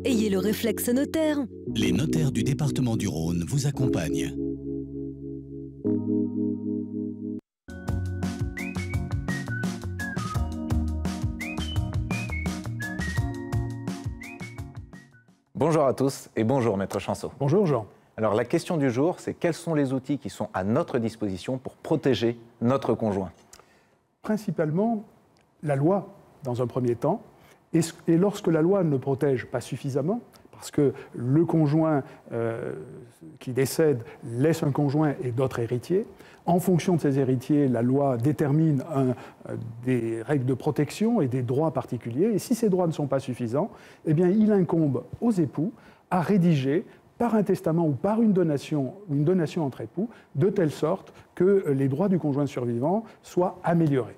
Ayez le réflexe notaire. Les notaires du département du Rhône vous accompagnent. Bonjour à tous et bonjour Maître Chanceau. Bonjour Jean. Alors la question du jour, c'est quels sont les outils qui sont à notre disposition pour protéger notre conjoint? Principalement, la loi, dans un premier temps, et lorsque la loi ne protège pas suffisamment, parce que le conjoint qui décède laisse un conjoint et d'autres héritiers, en fonction de ces héritiers, la loi détermine des règles de protection et des droits particuliers, et si ces droits ne sont pas suffisants, eh bien, il incombe aux époux à rédiger par un testament ou par une donation entre époux, de telle sorte que les droits du conjoint survivant soient améliorés.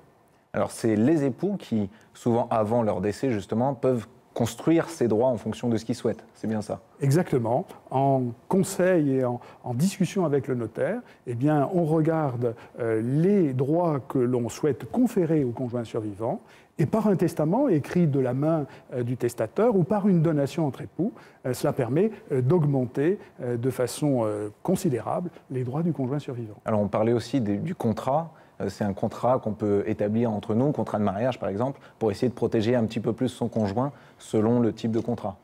Alors c'est les époux qui, souvent avant leur décès justement, peuvent construire ces droits en fonction de ce qu'ils souhaitent. C'est bien ça? Exactement. En conseil et en discussion avec le notaire, eh bien, on regarde les droits que l'on souhaite conférer au conjoint survivant et par un testament écrit de la main du testateur ou par une donation entre époux, cela permet d'augmenter de façon considérable les droits du conjoint survivant. Alors on parlait aussi du contrat. C'est un contrat qu'on peut établir entre nous, contrat de mariage par exemple, pour essayer de protéger un petit peu plus son conjoint selon le type de contrat.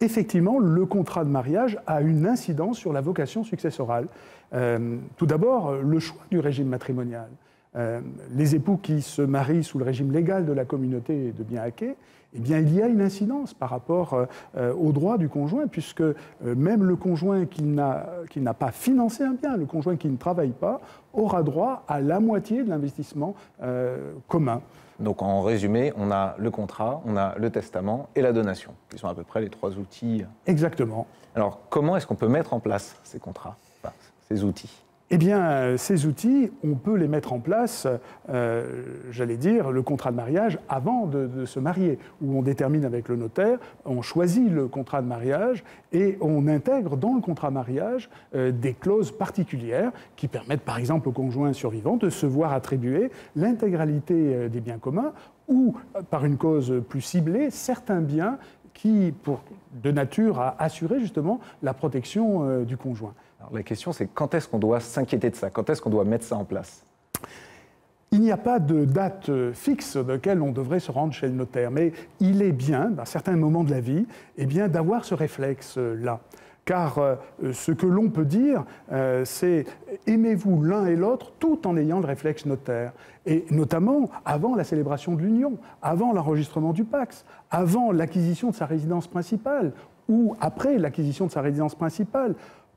Effectivement, le contrat de mariage a une incidence sur la vocation successorale. Tout d'abord, le choix du régime matrimonial. Les époux qui se marient sous le régime légal de la communauté de biens acquis, eh bien, il y a une incidence par rapport aux droits du conjoint, puisque même le conjoint qui n'a pas financé un bien, le conjoint qui ne travaille pas, aura droit à la moitié de l'investissement commun. Donc en résumé, on a le contrat, on a le testament et la donation, qui sont à peu près les trois outils. Exactement. Alors comment est-ce qu'on peut mettre en place ces contrats, enfin, ces outils? Eh bien, ces outils, on peut les mettre en place, j'allais dire, le contrat de mariage avant de se marier, où on détermine avec le notaire, on choisit le contrat de mariage et on intègre dans le contrat de mariage des clauses particulières qui permettent, par exemple, au conjoint survivant de se voir attribuer l'intégralité des biens communs ou, par une cause plus ciblée, certains biens qui, de nature à assurer justement la protection du conjoint. Alors, la question, c'est quand est-ce qu'on doit s'inquiéter de ça? Quand est-ce qu'on doit mettre ça en place? Il n'y a pas de date fixe de laquelle on devrait se rendre chez le notaire, mais il est bien, à certains moments de la vie, eh bien, d'avoir ce réflexe-là. Car ce que l'on peut dire, c'est aimez-vous l'un et l'autre tout en ayant le réflexe notaire. Et notamment avant la célébration de l'union, avant l'enregistrement du PACS, avant l'acquisition de sa résidence principale ou après l'acquisition de sa résidence principale.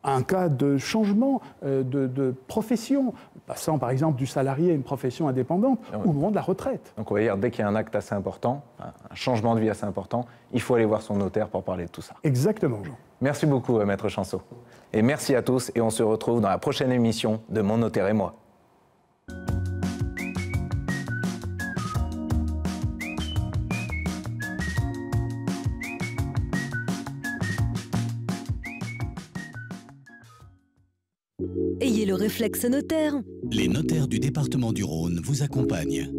Un cas de changement de profession, passant par exemple du salarié à une profession indépendante, au moment de la retraite. Donc on va dire, dès qu'il y a un acte assez important, un changement de vie assez important, il faut aller voir son notaire pour parler de tout ça. Exactement, Jean. Merci beaucoup, Maître Chanceau. Et merci à tous, et on se retrouve dans la prochaine émission de Mon notaire et moi. Ayez le réflexe notaire. Les notaires du département du Rhône vous accompagnent.